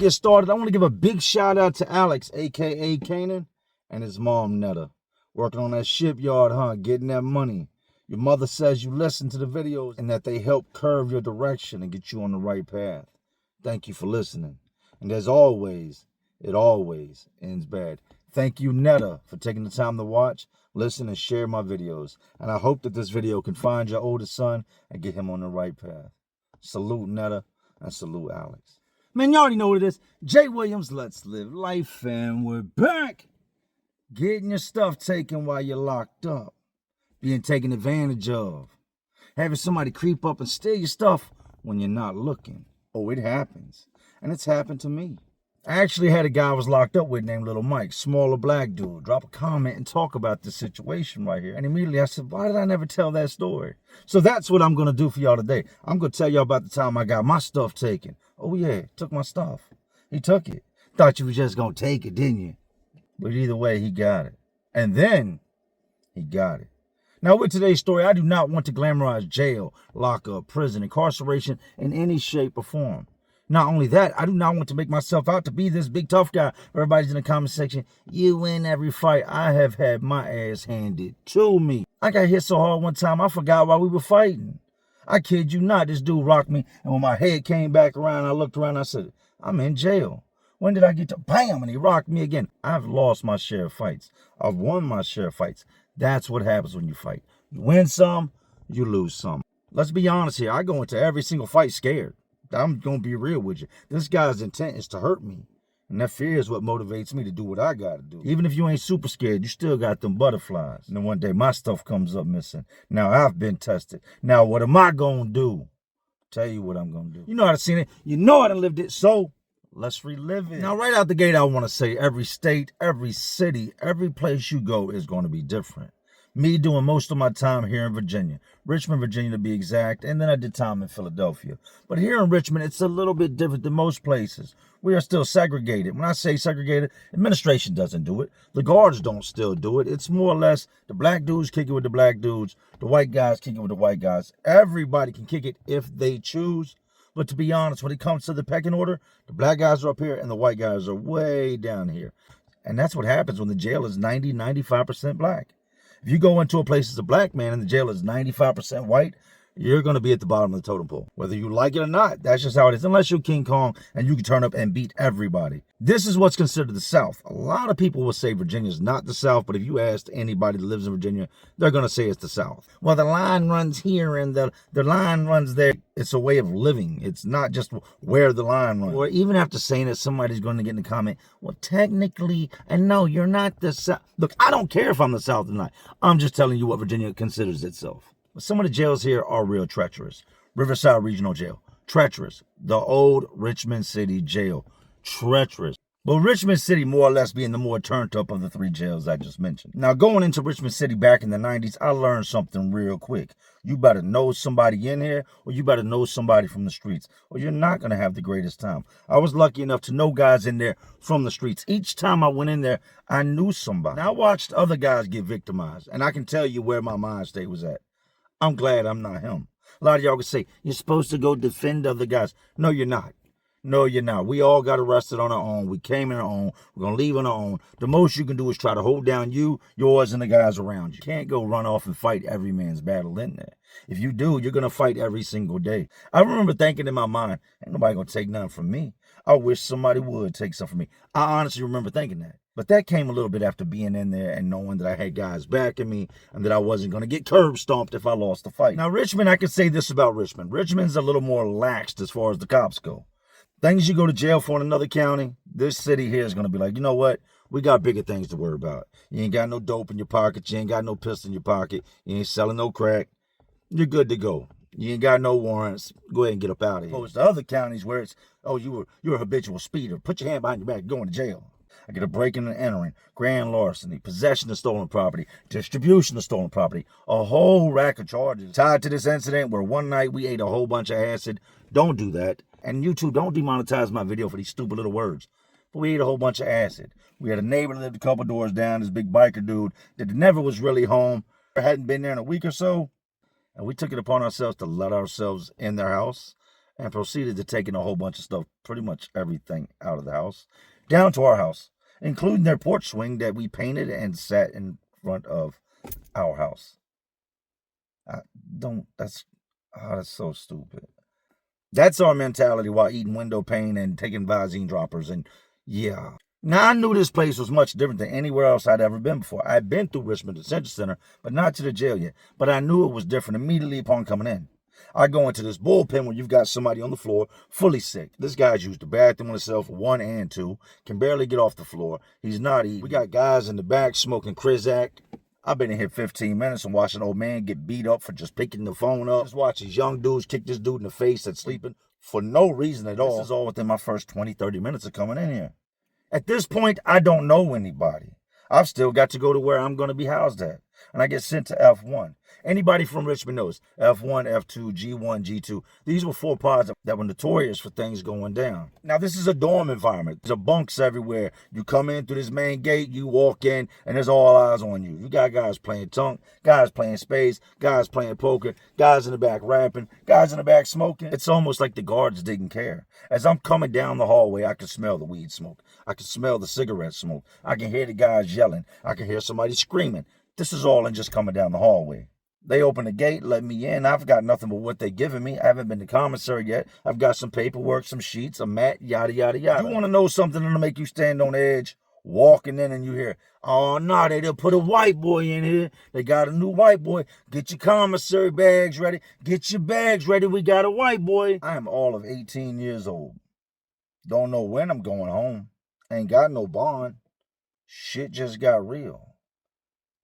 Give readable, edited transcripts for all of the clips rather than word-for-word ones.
get started, I want to give a big shout out to Alex, a.k.a. Kanan, and his mom, Netta. Working on that shipyard, huh? Getting that money. Your mother says you listen to the videos and that they help curve your direction and get you on the right path. Thank you for listening. And as always, it always ends bad. Thank you, Netta, for taking the time to watch, listen, and share my videos. And I hope that this video can find your oldest son and get him on the right path. Salute, Netta, and salute, Alex. Man, you already know what it is. Jay Williams, Let's Live Life, and we're back. Getting your stuff taken while you're locked up. Being taken advantage of. Having somebody creep up and steal your stuff when you're not looking. Oh, it happens. And it's happened to me. I actually had a guy I was locked up with named Little Mike, smaller black dude, drop a comment and talk about this situation right here. And immediately I said, why did I never tell that story? So that's what I'm going to do for y'all today. I'm going to tell y'all about the time I got my stuff taken. Oh yeah, took my stuff. He took it. Thought you were just going to take it, didn't you? But either way, he got it. And then he got it. Now, with today's story, I do not want to glamorize jail, lockup, prison, incarceration in any shape or form. Not only that, I do not want to make myself out to be this big tough guy. Everybody's in the comment section, you win every fight. I have had my ass handed to me. I got hit so hard one time, I forgot why we were fighting. I kid you not, this dude rocked me, and when my head came back around, I looked around, I said, I'm in jail. When did I get to bam? And he rocked me again. I've lost my share of fights. I've won my share of fights. That's what happens when you fight. You win some, you lose some. Let's be honest here. I go into every single fight scared. I'm going to be real with you. This guy's intent is to hurt me. And that fear is what motivates me to do what I got to do. Even if you ain't super scared, you still got them butterflies. And then one day my stuff comes up missing. Now I've been tested. Now what am I going to do? Tell you what I'm going to do. You know how to seen it. You know how to lived it. So let's relive it. Now, right out the gate, I want to say every state, every city, every place you go is going to be different. Me doing most of my time here in Virginia, Richmond, Virginia to be exact, and then I did time in Philadelphia. But here in Richmond, it's a little bit different than most places. We are still segregated. When I say segregated, administration doesn't do it. The guards don't still do it. It's more or less the black dudes kick it with the black dudes, the white guys kick it with the white guys. Everybody can kick it if they choose. But to be honest, when it comes to the pecking order, the black guys are up here and the white guys are way down here. And that's what happens when the jail is 90, 95% black. If you go into a place as a black man and the jail is 95% white, you're going to be at the bottom of the totem pole. Whether you like it or not, that's just how it is. Unless you're King Kong and you can turn up and beat everybody. This is what's considered the South. A lot of people will say Virginia's not the South, but if you ask anybody that lives in Virginia, they're going to say it's the South. Well, the line runs here and the line runs there. It's a way of living. It's not just where the line runs. Or even after saying it, somebody's going to get in the comment, well, technically, and no, you're not the South. Look, I don't care if I'm the South or not. I'm just telling you what Virginia considers itself. Some of the jails here are real treacherous. Riverside Regional Jail, treacherous. The old Richmond City Jail, treacherous. But Richmond City more or less being the more turned up of the three jails I just mentioned. Now going into Richmond City back in the 90s, I learned something real quick. You better know somebody in here, or you better know somebody from the streets, or you're not going to have the greatest time. I was lucky enough to know guys in there from the streets. Each time I went in there, I knew somebody. Now I watched other guys get victimized, and I can tell you where my mind state was at. I'm glad I'm not him. A lot of y'all can say, you're supposed to go defend other guys. No, you're not. No, you're not. We all got arrested on our own. We came in our own. We're going to leave on our own. The most you can do is try to hold down you, yours, and the guys around you. You can't go run off and fight every man's battle in there. If you do, you're going to fight every single day. I remember thinking in my mind, ain't nobody going to take nothing from me. I wish somebody would take something from me. I honestly remember thinking that. But that came a little bit after being in there and knowing that I had guys backing me and that I wasn't going to get curb stomped if I lost the fight. Now, Richmond, I can say this about Richmond. Richmond's a little more laxed as far as the cops go. Things you go to jail for in another county, this city here is going to be like, you know what? We got bigger things to worry about. You ain't got no dope in your pocket. You ain't got no pistol in your pocket. You ain't selling no crack. You're good to go. You ain't got no warrants. Go ahead and get up out of here. Opposed to other counties where it's, oh, you're a habitual speeder. Put your hand behind your back, going to jail. I get a breaking and entering, grand larceny, possession of stolen property, distribution of stolen property, a whole rack of charges tied to this incident where one night we ate a whole bunch of acid. Don't do that. And you two, don't demonetize my video for these stupid little words. But we ate a whole bunch of acid. We had a neighbor that lived a couple doors down, this big biker dude that never was really home, hadn't been there in a week or so. And we took it upon ourselves to let ourselves in their house and proceeded to taking a whole bunch of stuff, pretty much everything out of the house, down to our house, including their porch swing that we painted and sat in front of our house. That's so stupid. That's our mentality while eating window pane and taking Visine droppers. And yeah. Now, I knew this place was much different than anywhere else I'd ever been before. I'd been through Richmond Detention Center, but not to the jail yet. But I knew it was different immediately upon coming in. I go into this bullpen where you've got somebody on the floor, fully sick. This guy's used the bathroom on himself, 1 and 2, can barely get off the floor. He's not eating. We got guys in the back smoking Krizak. I've been in here 15 minutes and watched an old man get beat up for just picking the phone up. Just watch these young dudes kick this dude in the face that's sleeping for no reason at all. This is all within my first 20, 30 minutes of coming in here. At this point, I don't know anybody. I've still got to go to where I'm going to be housed at. And I get sent to F1. Anybody from Richmond knows F1, F2, G1, G2. These were 4 pods that were notorious for things going down. Now, this is a dorm environment. There's bunks everywhere. You come in through this main gate, you walk in, and there's all eyes on you. You got guys playing tunk, guys playing spades, guys playing poker, guys in the back rapping, guys in the back smoking. It's almost like the guards didn't care. As I'm coming down the hallway, I can smell the weed smoke. I can smell the cigarette smoke. I can hear the guys yelling. I can hear somebody screaming. This is all in just coming down the hallway. They open the gate, let me in. I've got nothing but what they're giving me. I haven't been to commissary yet. I've got some paperwork, some sheets, a mat, yada, yada, yada. You want to know something that'll make you stand on edge? Walking in and you hear, oh, no, they done put a white boy in here. They got a new white boy. Get your commissary bags ready. Get your bags ready. We got a white boy. I am all of 18 years old. Don't know when I'm going home. Ain't got no bond. Shit just got real.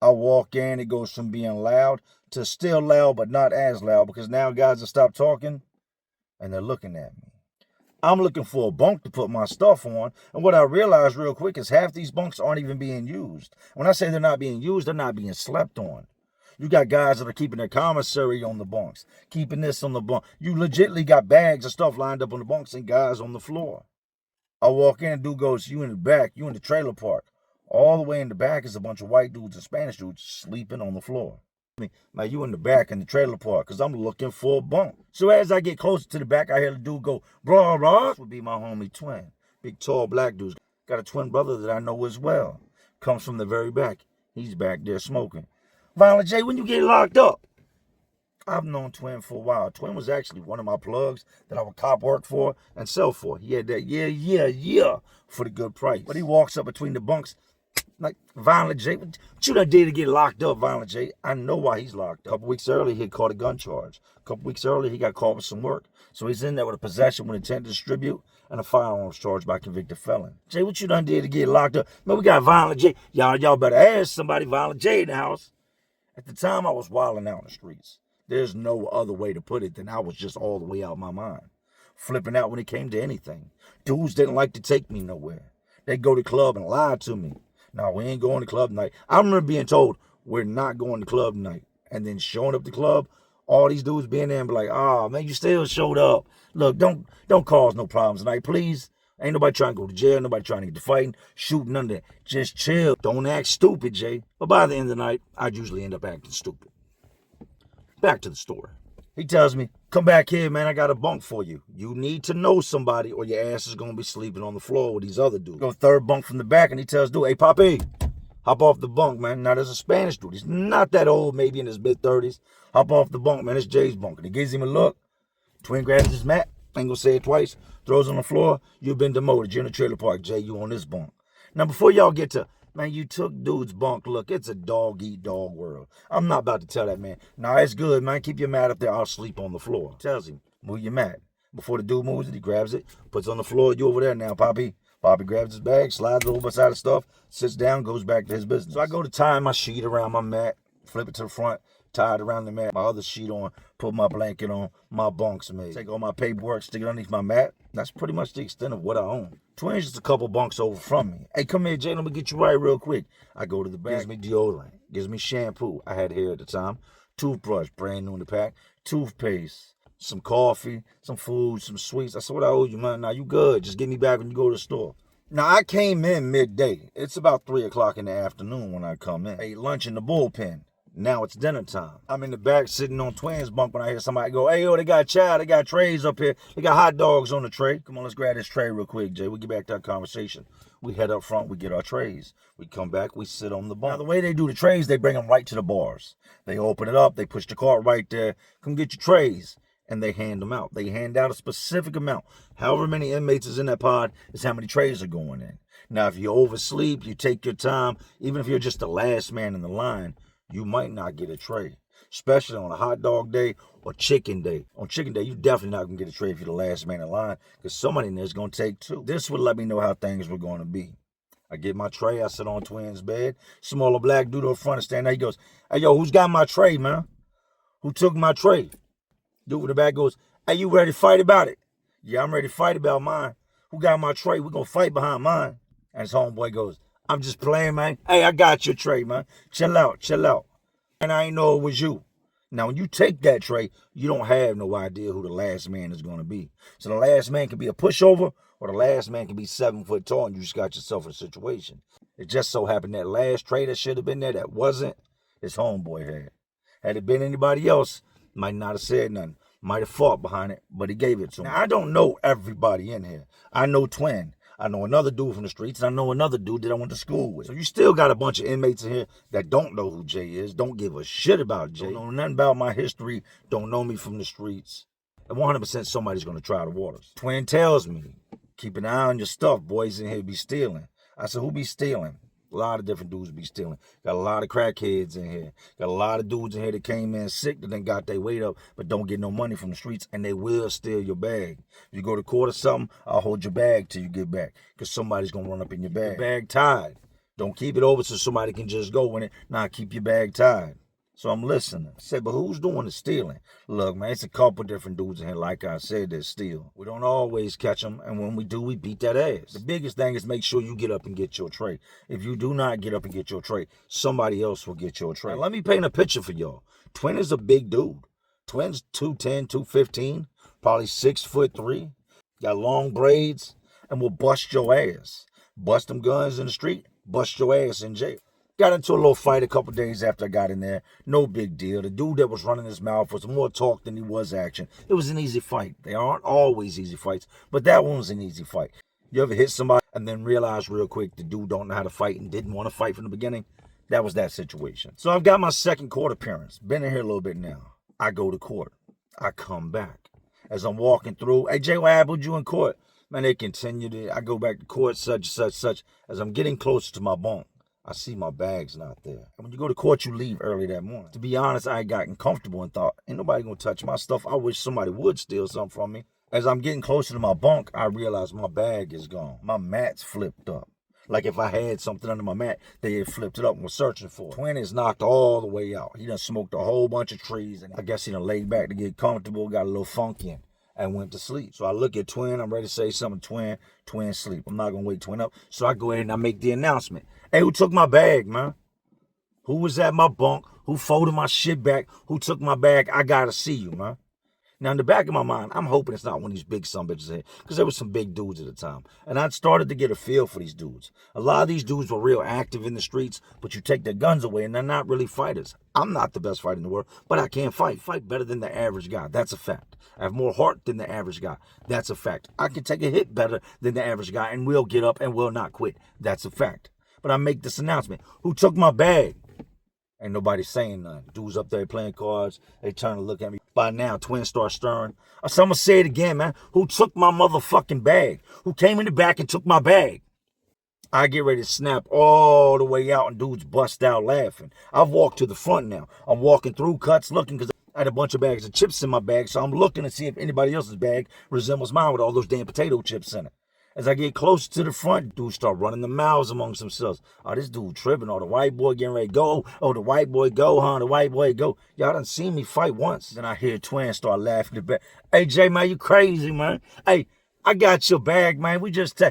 I walk in, it goes from being loud to still loud, but not as loud, because now guys have stopped talking and they're looking at me. I'm looking for a bunk to put my stuff on, and what I realized real quick is half these bunks aren't even being used. When I say they're not being used, they're not being slept on. You got guys that are keeping their commissary on the bunks, keeping this on the bunk. You legitimately got bags of stuff lined up on the bunks and guys on the floor. I walk in, dude goes, you in the back, you in the trailer park. All the way in the back is a bunch of white dudes and Spanish dudes sleeping on the floor. Now, you in the back in the trailer park because I'm looking for a bunk. So as I get closer to the back, I hear the dude go, brah, brah. This would be my homie twin. Big, tall, black dude. Got a twin brother that I know as well. Comes from the very back. He's back there smoking. Violent J, when you get locked up? I've known Twin for a while. Twin was actually one of my plugs that I would cop work for and sell for. He had that yeah for the good price. But he walks up between the bunks like, Violent J, what you done did to get locked up, Violent J? I know why he's locked up. A couple weeks earlier, he had caught a gun charge. A couple weeks earlier, he got caught with some work. So he's in there with a possession with intent to distribute and a firearms charge by convicted felon. Jay, what you done did to get locked up? Man, we got Violent J. Y'all better ask somebody, Violent J in the house. At the time, I was wilding out in the streets. There's no other way to put it than I was just all the way out of my mind. Flipping out when it came to anything. Dudes didn't like to take me nowhere. They'd go to the club and lie to me. No, we ain't going to club tonight. I remember being told, we're not going to club tonight. And then showing up to club, all these dudes being there and be like, oh, man, you still showed up. Look, don't cause no problems tonight, please. Ain't nobody trying to go to jail. Nobody trying to get to fighting, shooting, none of that. Just chill. Don't act stupid, Jay. But by the end of the night, I'd usually end up acting stupid. Back to the story. He tells me, come back here, man. I got a bunk for you. You need to know somebody or your ass is going to be sleeping on the floor with these other dudes. Go third bunk from the back and he tells dude, hey, Poppy, hop off the bunk, man. Now, there's a Spanish dude. He's not that old, maybe in his mid-30s. Hop off the bunk, man. It's Jay's bunk. And he gives him a look. Twin grabs his mat. Ain't going to say it twice. Throws on the floor. You've been demoted. You're in the trailer park. Jay, you on this bunk. Now, before y'all get to, man, you took dude's bunk. Look, it's a dog-eat-dog world. I'm not about to tell that man, nah, it's good, man. Keep your mat up there. I'll sleep on the floor. Tells him, move your mat. Before the dude moves it, he grabs it, puts it on the floor. You over there now, Poppy. Poppy grabs his bag, slides over beside the stuff, sits down, goes back to his business. So I go to tie my sheet around my mat, flip it to the front, tie it around the mat, my other sheet on, put my blanket on, my bunks made. Take all my paperwork, stick it underneath my mat. That's pretty much the extent of what I own. Twin's just a couple bunks over from me. Hey, come here, Jay, let me get you right real quick. I go to the back, gives me deodorant, gives me shampoo. I had hair at the time. Toothbrush, brand new in the pack. Toothpaste, some coffee, some food, some sweets. I said, what I owe you, man? Now, you good. Just get me back when you go to the store. Now, I came in midday. It's about 3 o'clock in the afternoon when I come in. I ate lunch in the bullpen. Now it's dinner time. I'm in the back sitting on Twins bunk when I hear somebody go, hey, yo, they got chow, they got trays up here. They got hot dogs on the tray. Come on, let's grab this tray real quick, Jay. We'll get back to that conversation. We head up front, we get our trays. We come back, we sit on the bunk. Now, the way they do the trays, they bring them right to the bars. They open it up, they push the cart right there. Come get your trays. And they hand them out. They hand out a specific amount. However many inmates is in that pod is how many trays are going in. Now, if you oversleep, you take your time, even if you're just the last man in the line, you might not get a tray, especially on a hot dog day or chicken day. On chicken day, you definitely not going to get a tray if you're the last man in line because somebody in there is going to take two. This would let me know how things were going to be. I get my tray. I sit on Twins' bed. Smaller black dude up front stand there. He goes, hey, yo, who's got my tray, man? Who took my tray? Dude with the back goes, hey, you ready to fight about it? Yeah, I'm ready to fight about mine. Who got my tray? We're going to fight behind mine. And his homeboy goes, I'm just playing, man. Hey, I got your tray, man. Chill out, chill out. And I ain't know it was you. Now, when you take that tray, you don't have no idea who the last man is going to be. So the last man can be a pushover, or the last man can be 7 foot tall, and you just got yourself in a situation. It just so happened that last tray that should have been there that wasn't, his homeboy had. Had it been anybody else, might not have said nothing. Might have fought behind it, but he gave it to him. Now, I don't know everybody in here. I know Twin. I know another dude from the streets, and I know another dude that I went to school with. So you still got a bunch of inmates in here that don't know who Jay is, don't give a shit about Jay, don't know nothing about my history, don't know me from the streets. And 100% somebody's going to try the waters. Twin tells me, keep an eye on your stuff. Boys in here be stealing. I said, who be stealing? A lot of different dudes be stealing. Got a lot of crackheads in here. Got a lot of dudes in here that came in sick that then got their weight up but don't get no money from the streets, and they will steal your bag. If you go to court or something, I'll hold your bag till you get back because somebody's going to run up in your bag. Your bag tied. Don't keep it over so somebody can just go in it. Nah, keep your bag tied. So I'm listening. I said, but who's doing the stealing? Look, man, it's a couple different dudes in here, like I said, that steal. We don't always catch them, and when we do, we beat that ass. The biggest thing is make sure you get up and get your tray. If you do not get up and get your tray, somebody else will get your tray. Now, let me paint a picture for y'all. Twin is a big dude. Twin's 210, 215, probably 6'3", got long braids, and will bust your ass. Bust them guns in the street, bust your ass in jail. Got into a little fight a couple days after I got in there. No big deal. The dude that was running his mouth was more talk than he was action. It was an easy fight. They aren't always easy fights, but that one was an easy fight. You ever hit somebody and then realize real quick the dude don't know how to fight and didn't want to fight from the beginning? That was that situation. So I've got my second court appearance. Been in here a little bit now. I go to court. I come back. As I'm walking through, hey, Jay, what happened you in court? Man, they continued it. I go back to court, such. As I'm getting closer to my bunk, I see my bag's not there. And when you go to court, you leave early that morning. To be honest, I had gotten comfortable and thought, ain't nobody gonna touch my stuff. I wish somebody would steal something from me. As I'm getting closer to my bunk, I realize my bag is gone. My mat's flipped up. Like if I had something under my mat, they had flipped it up and was searching for it. Twin is knocked all the way out. He done smoked a whole bunch of trees, and I guess he done laid back to get comfortable, got a little funky and went to sleep. So I look at Twin, I'm ready to say something, Twin sleep. I'm not gonna wake Twin up. So I go ahead and I make the announcement. Hey, who took my bag, man? Who was at my bunk? Who folded my shit back? Who took my bag? I gotta see you, man. Now, in the back of my mind, I'm hoping it's not one of these big sumbitches here, because there was some big dudes at the time. And I'd started to get a feel for these dudes. A lot of these dudes were real active in the streets, but you take their guns away and they're not really fighters. I'm not the best fighter in the world, but I can fight. Fight better than the average guy. That's a fact. I have more heart than the average guy. That's a fact. I can take a hit better than the average guy and will get up and will not quit. That's a fact. But I make this announcement. Who took my bag? Ain't nobody saying nothing. Dudes up there playing cards. They turn to look at me. By now, Twin starts stirring. So I'm going to say it again, man. Who took my motherfucking bag? Who came in the back and took my bag? I get ready to snap all the way out and dudes bust out laughing. I've walked to the front now. I'm walking through cuts looking because I had a bunch of bags of chips in my bag. So I'm looking to see if anybody else's bag resembles mine with all those damn potato chips in it. As I get close to the front, dudes start running the mouths amongst themselves. Oh, this dude tripping. Oh, the white boy getting ready to go. Oh, the white boy go, huh? The white boy go. Y'all done seen me fight once. Then I hear Twin start laughing at the back. Hey, Jay, man, you crazy, man. Hey, I got your bag, man. We just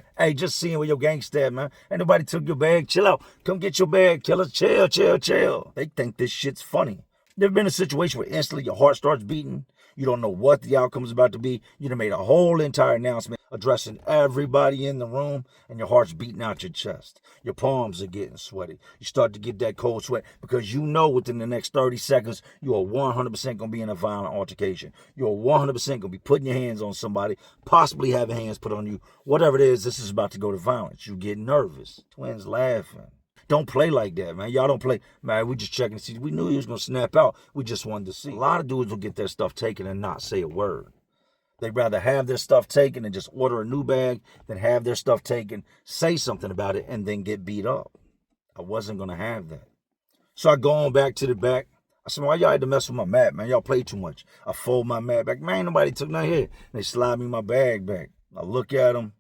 seeing where your gangsta at, man. Ain't nobody took your bag. Chill out. Come get your bag, killer. Chill. They think this shit's funny. There been a situation where instantly your heart starts beating. You don't know what the outcome is about to be. You done made a whole entire announcement addressing everybody in the room, and your heart's beating out your chest. Your palms are getting sweaty. You start to get that cold sweat because you know within the next 30 seconds, you are 100% going to be in a violent altercation. You're 100% going to be putting your hands on somebody, possibly having hands put on you. Whatever it is, this is about to go to violence. You get nervous. Twins laughing. Don't play like that, man. Y'all don't play. Man, we just checking to see. We knew he was going to snap out. We just wanted to see. A lot of dudes will get their stuff taken and not say a word. They'd rather have their stuff taken and just order a new bag than have their stuff taken, say something about it, and then get beat up. I wasn't going to have that. So I go on back to the back. I said, why y'all had to mess with my mat, man? Y'all play too much. I fold my mat back. Man, nobody took nothing here. They slide me my bag back. I look at them.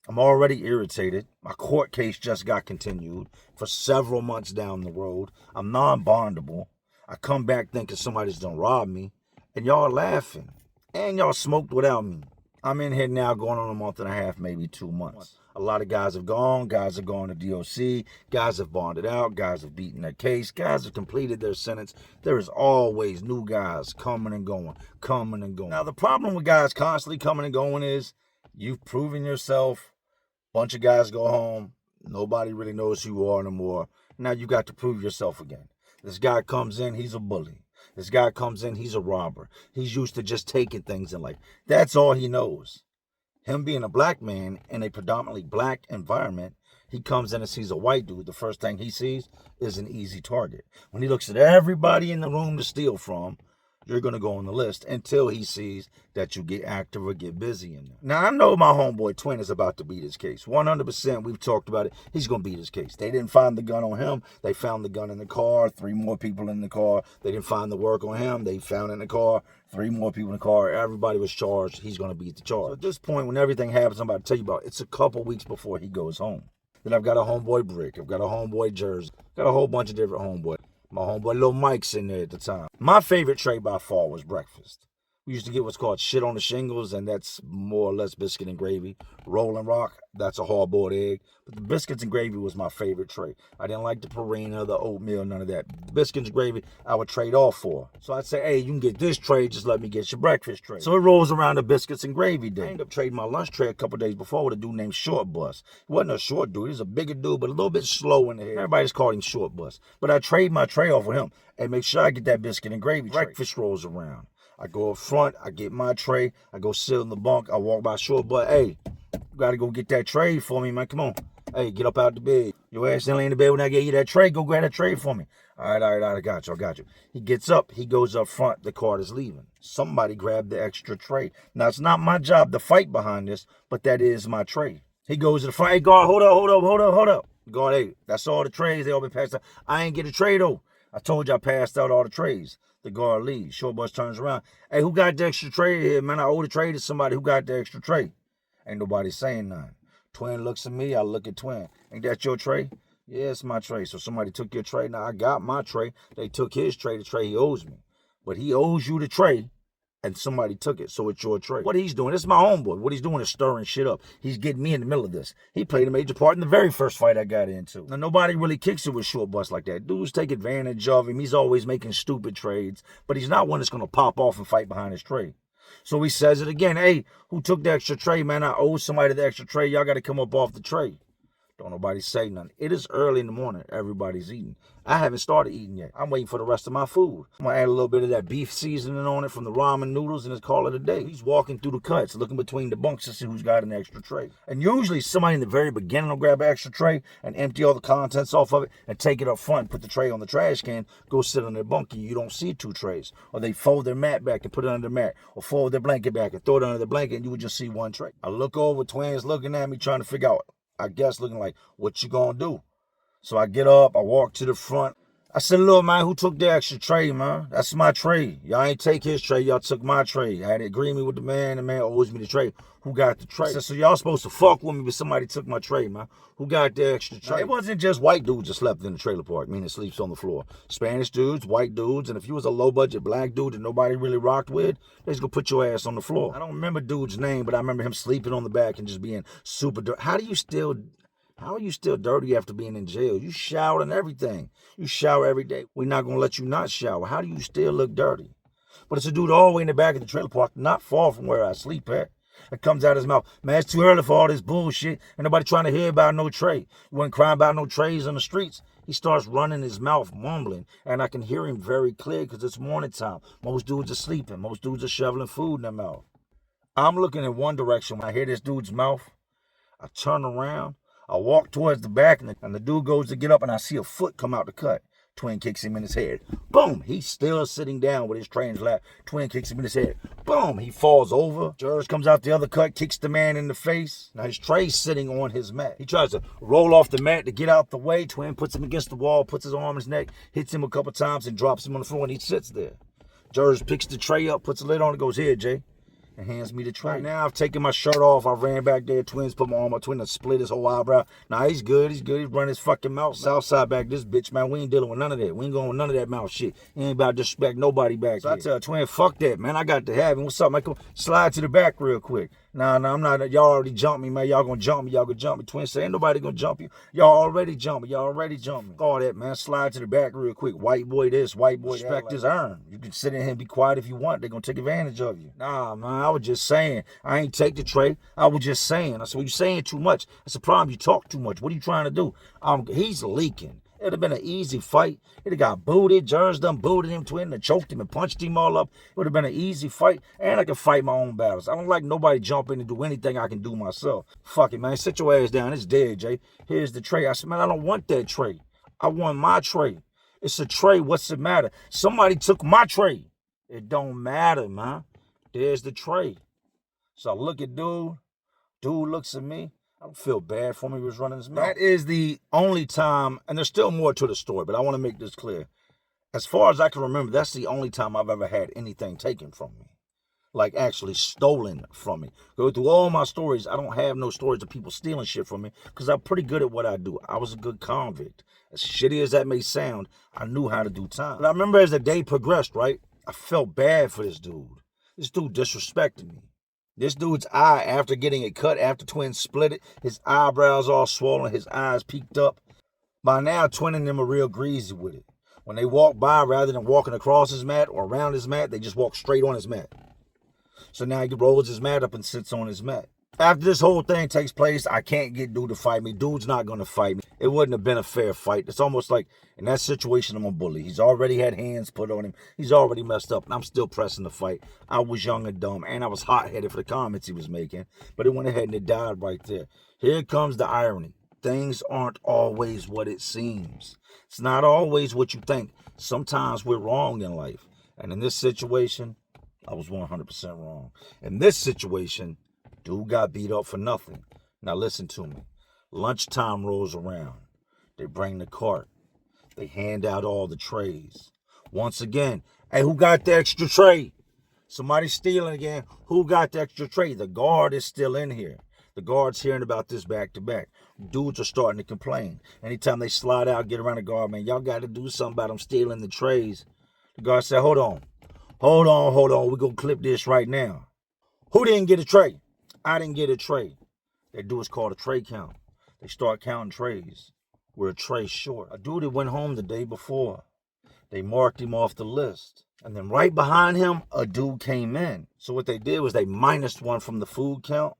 I'm already irritated. My court case just got continued for several months down the road. I'm non-bondable. I come back thinking somebody's done robbed me, and y'all are laughing. And y'all smoked without me. I'm in here now going on a month and a half, maybe 2 months. A lot of guys have gone. Guys have gone to DOC. Guys have bonded out. Guys have beaten their case. Guys have completed their sentence. There is always new guys coming and going, coming and going. Now, the problem with guys constantly coming and going is you've proven yourself. Bunch of guys go home. Nobody really knows who you are anymore. Now you got to prove yourself again. This guy comes in, he's a bully. This guy comes in, he's a robber. He's used to just taking things in life. That's all he knows. Him being a black man in a predominantly black environment, he comes in and sees a white dude. The first thing he sees is an easy target. When he looks at everybody in the room to steal from, you're going to go on the list until he sees that you get active or get busy in there. Now, I know my homeboy Twin is about to beat his case. 100%, we've talked about it. He's going to beat his case. They didn't find the gun on him. They found the gun in the car. 3 more people in the car. They didn't find the work on him. They found it in the car. 3 more people in the car. Everybody was charged. He's going to beat the charge. So at this point, when everything happens, I'm about to tell you about it. It's a couple weeks before he goes home. Then I've got a homeboy Brick. I've got a homeboy Jersey. Got a whole bunch of different homeboys. My homeboy Lil Mike's in there at the time. My favorite tray by far was breakfast. We used to get what's called shit on the shingles, and that's more or less biscuit and gravy. Rolling Rock, that's a hard-boiled egg. But the biscuits and gravy was my favorite tray. I didn't like the Purina, the oatmeal, none of that. Biscuits and gravy, I would trade off for. So I'd say, hey, you can get this tray, just let me get your breakfast tray. So it rolls around the biscuits and gravy day. I ended up trading my lunch tray a couple days before with a dude named Short Bus. He wasn't a short dude, he was a bigger dude, but a little bit slow in the head. Everybody just called him Short Bus. But I trade my tray off with him and make sure I get that biscuit and gravy tray. Breakfast rolls around. I go up front, I get my tray, I go sit in the bunk, I walk by Short Bus. Hey, you gotta go get that tray for me, man. Come on. Hey, get up out the bed. Your ass still ain't in the bed when I get you that tray. Go grab that tray for me. All right, I got you. He gets up, he goes up front, the cart is leaving. Somebody grabbed the extra tray. Now, it's not my job to fight behind this, but that is my tray. He goes to the front. Hey, guard, hold up. Guard, hey, that's all the trays. They all been passed out. I ain't get a tray, though. I told you I passed out all the trays. The guard leaves. Short Bus turns around. Hey, who got the extra tray here, man? I owe the tray to somebody. Who got the extra tray? Ain't nobody saying nothing. Twin looks at me. I look at Twin. Ain't that your tray? Yeah, it's my tray. So somebody took your tray. Now I got my tray. They took his tray, the tray he owes me. But he owes you the tray, and somebody took it, so it's your tray. What he's doing, this is my homeboy. What he's doing is stirring shit up. He's getting me in the middle of this. He played a major part in the very first fight I got into. Now, nobody really kicks it with Short Bus like that. Dudes take advantage of him. He's always making stupid trades, but he's not one that's going to pop off and fight behind his tray. So he says it again. Hey, who took the extra tray, man? I owe somebody the extra tray. Y'all got to come up off the tray. Don't nobody say nothing. It is early in the morning. Everybody's eating. I haven't started eating yet. I'm waiting for the rest of my food. I'm going to add a little bit of that beef seasoning on it from the ramen noodles and just call it a day. He's walking through the cuts, looking between the bunks to see who's got an extra tray. And usually somebody in the very beginning will grab an extra tray and empty all the contents off of it and take it up front and put the tray on the trash can, go sit on their bunk, and you don't see 2 trays. Or they fold their mat back and put it under the mat, or fold their blanket back and throw it under the blanket, and you would just see 1 tray. I look over, Twins looking at me, trying to figure out, I guess looking like, what you gonna do? So I get up, I walk to the front. I said, look, man, who took the extra tray, man? That's my tray. Y'all ain't take his tray, y'all took my tray. I had an agreement with the man owes me the tray. Who got the tray? I said, so y'all supposed to fuck with me, but somebody took my tray, man. Who got the extra tray? Now, it wasn't just white dudes that slept in the trailer park, meaning sleeps on the floor. Spanish dudes, white dudes, and if you was a low-budget black dude that nobody really rocked with, they just gonna put your ass on the floor. I don't remember dude's name, but I remember him sleeping on the back and just being super dirty. How are you still dirty after being in jail? You shower and everything. You shower every day. We're not going to let you not shower. How do you still look dirty? But it's a dude all the way in the back of the trailer park, not far from where I sleep at. It comes out his mouth. Man, it's too early for all this bullshit. Ain't nobody trying to hear about no tray. You wasn't crying about no trays on the streets. He starts running his mouth, mumbling, and I can hear him very clear because it's morning time. Most dudes are sleeping. Most dudes are shoveling food in their mouth. I'm looking in one direction. When I hear this dude's mouth, I turn around. I walk towards the back, and the dude goes to get up, and I see a foot come out the cut. Twin kicks him in his head. Boom! He's still sitting down with his tray in his lap. Twin kicks him in his head. Boom! He falls over. Jurors comes out the other cut, kicks the man in the face. Now his tray's sitting on his mat. He tries to roll off the mat to get out the way. Twin puts him against the wall, puts his arm in his neck, hits him a couple times, and drops him on the floor, and he sits there. Jurors picks the tray up, puts a lid on, and goes, "Here, Jay," and hands me the tray. Right now, I've taken my shirt off. I ran back there. Twins put my arm on. Twin and split his whole eyebrow. Nah, he's good. He's good. He's running his fucking mouth. Southside back this bitch, man. We ain't dealing with none of that. We ain't going with none of that mouth shit. He ain't about to disrespect nobody back here. I tell Twin, fuck that, man. I got to have him. What's up, man? Come slide to the back real quick. Nah, I'm not. Y'all already jumped me, man. Y'all gonna jump me. Y'all gonna jump me. Twin say, ain't nobody gonna jump you. Y'all already jumped me. Y'all already jumped me. All that, man. Slide to the back real quick. White boy this, white boy that. Respect is earned. You can sit in here and be quiet if you want. They're gonna take advantage of you. Nah, man. I was just saying. I ain't take the tray. I was just saying. I said, well, you saying too much. That's the problem. You talk too much. What are you trying to do? He's leaking. It'd have been an easy fight. It'd have got booted. Jurors done booted him, Twin, and choked him and punched him all up. It would have been an easy fight, and I can fight my own battles. I don't like nobody jumping and do anything I can do myself. Fuck it, man. Sit your ass down. It's dead, Jay. Here's the tray. I said, man, I don't want that tray. I want my tray. It's a tray. What's the matter? Somebody took my tray. It don't matter, man. There's the tray. So I look at dude. Dude looks at me. I don't feel bad for him. He was running his mouth. That is the only time, and there's still more to the story, but I want to make this clear. As far as I can remember, that's the only time I've ever had anything taken from me. Like actually stolen from me. Go through all my stories, I don't have no stories of people stealing shit from me because I'm pretty good at what I do. I was a good convict. As shitty as that may sound, I knew how to do time. But I remember as the day progressed, right, I felt bad for this dude. This dude disrespected me. This dude's eye, after getting it cut, after Twin split it, his eyebrows all swollen, his eyes peaked up. By now, Twin and them are real greasy with it. When they walk by, rather than walking across his mat or around his mat, they just walk straight on his mat. So now he rolls his mat up and sits on his mat. After this whole thing takes place, I can't get dude to fight me. Dude's not going to fight me. It wouldn't have been a fair fight. It's almost like in that situation, I'm a bully. He's already had hands put on him. He's already messed up, and I'm still pressing the fight. I was young and dumb, and I was hot-headed for the comments he was making, but it went ahead and it died right there. Here comes the irony. Things aren't always what it seems. It's not always what you think. Sometimes we're wrong in life, and in this situation, I was 100% wrong. In this situation, dude got beat up for nothing. Now listen to me. Lunchtime rolls around. They bring the cart. They hand out all the trays. Once again, hey, who got the extra tray? Somebody's stealing again. Who got the extra tray? The guard is still in here. The guard's hearing about this back to back. Dudes are starting to complain. Anytime they slide out, get around the guard, man, y'all got to do something about them stealing the trays. The guard said, hold on. Hold on. We're going to clip this right now. Who didn't get a tray? I didn't get a tray. They do what's called a tray count. They start counting trays. We're a tray short. A dude that went home the day before. They marked him off the list. And then right behind him, a dude came in. So what they did was they minused one from the food count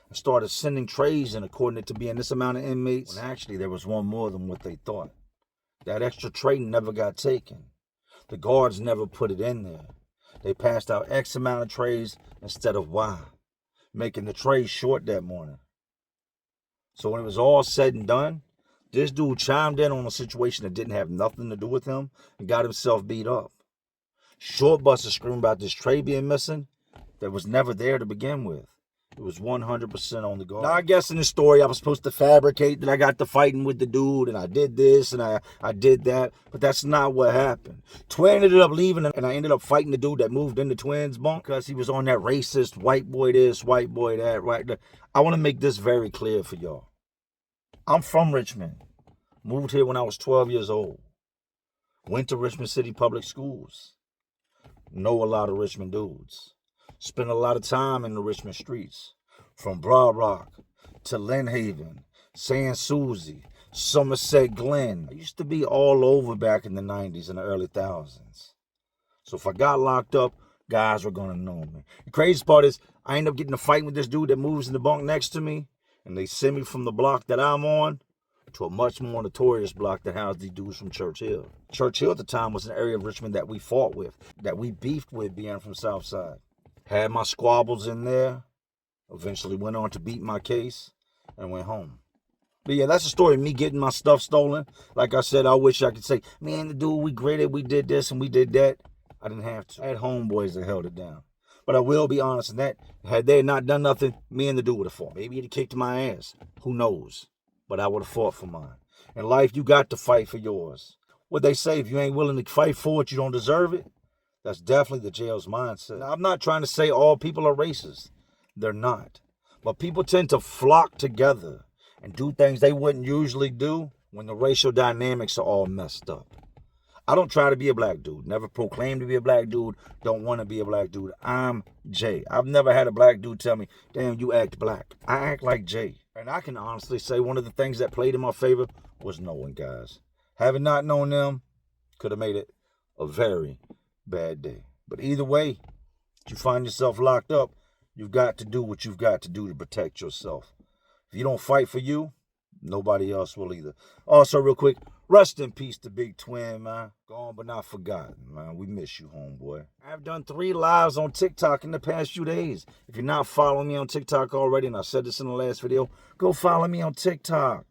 and started sending trays in according to being this amount of inmates. When actually there was one more than what they thought. That extra tray never got taken. The guards never put it in there. They passed out X amount of trays instead of Y, making the trays short that morning. So when it was all said and done, this dude chimed in on a situation that didn't have nothing to do with him and got himself beat up. Short Buster screamed about this tray being missing that was never there to begin with. It was 100% on the guard. Now, I guess in the story, I was supposed to fabricate that I got to fighting with the dude and I did this and I did that, but that's not what happened. Twin ended up leaving and I ended up fighting the dude that moved into Twin's bunk because he was on that racist white boy this, white boy that, right? I want to make this very clear for y'all. I'm from Richmond. Moved here when I was 12 years old. Went to Richmond City Public Schools. Know a lot of Richmond dudes. Spent a lot of time in the Richmond streets. From Broad Rock to Lynn Haven, San Susie, Somerset Glen. I used to be all over back in the 90s and the early thousands. So if I got locked up, guys were gonna know me. The crazy part is I end up getting a fight with this dude that moves in the bunk next to me, and they send me from the block that I'm on to a much more notorious block that housed these dudes from Church Hill. Church Hill at the time was an area of Richmond that we fought with, that we beefed with being from Southside. Had my squabbles in there, eventually went on to beat my case, and went home. But yeah, that's the story of me getting my stuff stolen. Like I said, I wish I could say, man, the dude, we gritted, we did this and we did that. I didn't have to. I had homeboys that held it down. But I will be honest in that, had they not done nothing, me and the dude would have fought. Maybe he'd have kicked my ass. Who knows? But I would have fought for mine. In life, you got to fight for yours. What they say, if you ain't willing to fight for it, you don't deserve it. That's definitely the jail's mindset. Now, I'm not trying to say all people are racist. They're not. But people tend to flock together and do things they wouldn't usually do when the racial dynamics are all messed up. I don't try to be a black dude. Never proclaim to be a black dude. Don't want to be a black dude. I'm Jay. I've never had a black dude tell me, damn, you act black. I act like Jay. And I can honestly say one of the things that played in my favor was knowing guys. Having not known them could have made it a very bad day. But either way, if you find yourself locked up, you've got to do what you've got to do to protect yourself. If you don't fight for you, nobody else will either. Also, real quick, rest in peace to Big Twin, man. Gone but not forgotten, man. We miss you, homeboy. I've done 3 lives on TikTok in the past few days. If you're not following me on TikTok already, and I said this in the last video, go follow me on TikTok.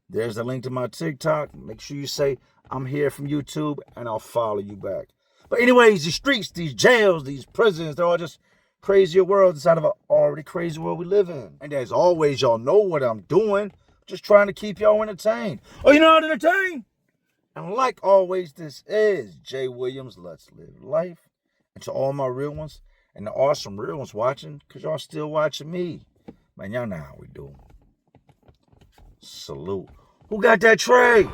There's a link to my TikTok. Make sure you say, I'm here from YouTube, and I'll follow you back. But anyways, these streets, these jails, these prisons, they're all just crazier worlds inside of an already crazy world we live in. And as always, y'all know what I'm doing. Just trying to keep y'all entertained. Oh, you know how to entertain? And like always, this is Jay Williams. Let's live life. And to all my real ones, and there are some real ones watching, because y'all still watching me. Man, y'all know how we do. Salute. Who got that tray?